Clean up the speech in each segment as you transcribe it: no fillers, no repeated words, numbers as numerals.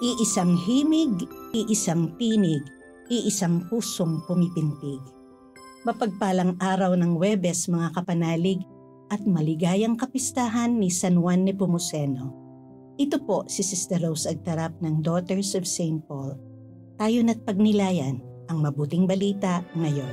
Iisang himig, iisang tinig, iisang pusong pumipintig. Mapagpalang araw ng Huwebes mga kapanalig at maligayang kapistahan ni San Juan Nepomuceno. Ito po si Sister Rose Agtarap ng Daughters of St. Paul. Tayo na't pagnilayan ang mabuting balita ngayon.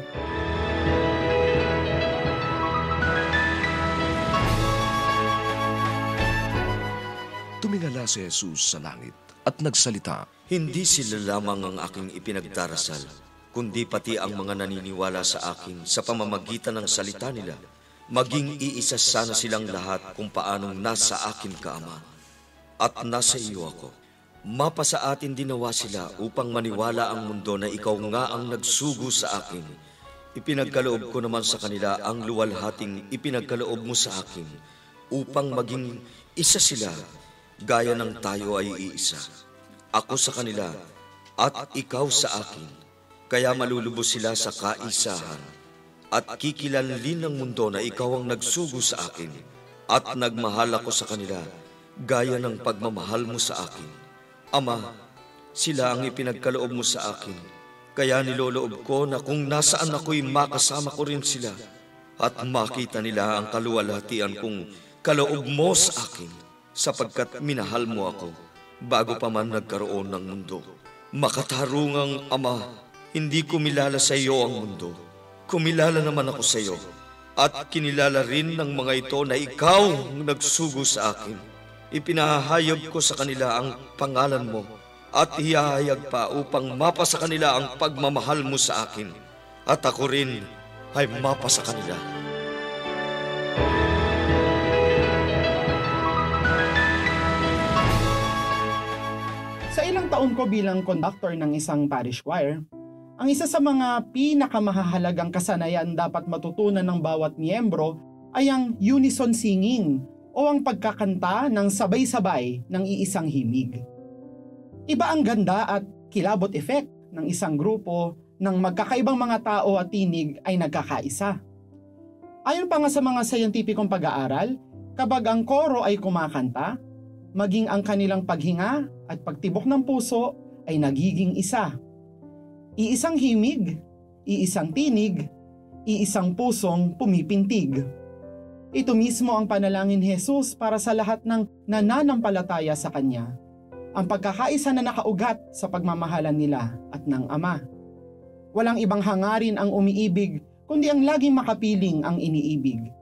Tumingala si Jesus sa langit at nagsalita, "Hindi sila lamang ang aking ipinagdarasal, kundi pati ang mga naniniwala sa akin sa pamamagitan ng salita nila. Maging iisa sana silang lahat kung paanong nasa akin ka, Ama, at nasa iyo ako. Mapasa atin dinawa sila upang maniwala ang mundo na ikaw nga ang nagsugo sa akin. Ipinagkaloob ko naman sa kanila ang luwalhating ipinagkaloob mo sa akin, upang maging isa sila, gaya ng tayo ay iisa. Ako sa kanila at ikaw sa akin, kaya malulubos sila sa kaisahan. At kikilalin ng mundo na ikaw ang nagsugo sa akin, at nagmahal ako sa kanila, gaya ng pagmamahal mo sa akin. Ama, sila ang ipinagkaloob mo sa akin, kaya niloloob ko na kung nasaan ako'y makasama ko rin sila, at makita nila ang kaluwalhatian kong kaloob mo sa akin, sapagkat minahal mo ako, bago pa man nagkaroon ng mundo. Makatarungang Ama, hindi kumilala sa iyo ang mundo. Kumilala naman ako sa iyo, at kinilala rin ng mga ito na ikaw ang nagsugo sa akin. Ipinahayag ko sa kanila ang pangalan mo, at ihahayag pa upang mapa sa kanila ang pagmamahal mo sa akin, at ako rin ay mapa sa kanila." Sa ilang taon ko bilang conductor ng isang parish choir, ang isa sa mga pinakamahahalagang kasanayan dapat matutunan ng bawat miyembro ay ang unison singing o ang pagkakanta ng sabay-sabay ng iisang himig. Iba ang ganda at kilabot effect ng isang grupo ng magkakaibang mga tao at tinig ay nagkakaisa. Ayon pa nga sa mga scientificong pag-aaral, kapag ang koro ay kumakanta, maging ang kanilang paghinga at pagtibok ng puso ay nagiging isa. Iisang himig, iisang tinig, iisang pusong pumipintig. Ito mismo ang panalangin ni Jesus para sa lahat ng nananampalataya sa Kanya. Ang pagkakaisa na nakaugat sa pagmamahalan nila at ng Ama. Walang ibang hangarin ang umiibig, kundi ang laging makapiling ang iniibig.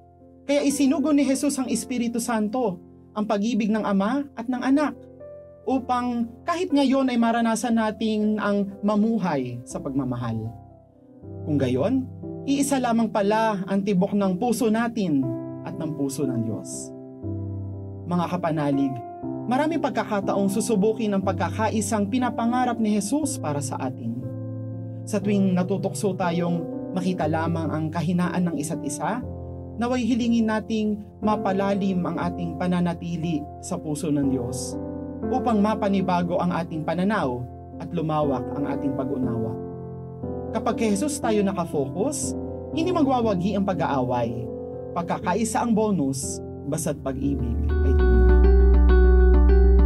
Kaya isinugo ni Jesus ang Espiritu Santo, ang pag-ibig ng Ama at ng Anak, upang kahit ngayon ay maranasan natin ang mamuhay sa pagmamahal. Kung gayon, iisa lamang pala ang tibok ng puso natin at ng puso ng Diyos. Mga kapanalig, maraming pagkakataong susubukin ang pagkakaisang pinapangarap ni Jesus para sa atin. Sa tuwing natutokso tayong makita lamang ang kahinaan ng isa't isa, naway hilingin nating mapalalim ang ating pananatili sa puso ng Diyos, upang mapanibago ang ating pananaw at lumawak ang ating pag-unawa. Kapag kay Jesus tayo nakafocus, hindi magwawagi ang pag-aaway. Pagkakaisa ang bonus, basta't pag-ibig ay tunay.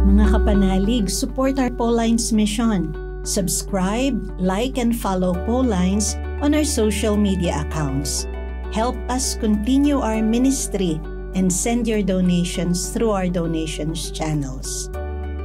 Mga kapanalig, support our Paulines mission. Subscribe, like, and follow Paulines on our social media accounts. Help us continue our ministry and send your donations through our donations channels.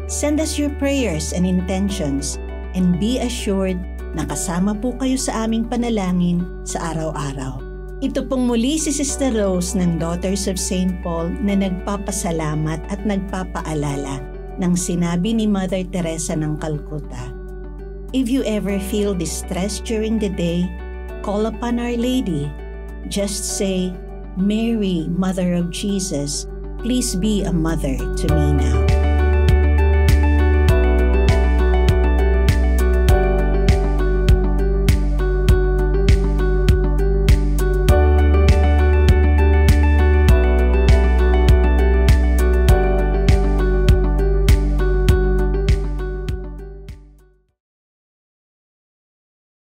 Send us your prayers and intentions, and be assured na kasama po kayo sa aming panalangin sa araw-araw. Ito pong muli si Sister Rose ng Daughters of St. Paul na nagpapasalamat at nagpapaalala ng sinabi ni Mother Teresa ng Calcutta. If you ever feel distressed during the day, call upon Our Lady. Just say, "Mary, Mother of Jesus, please be a mother to me now."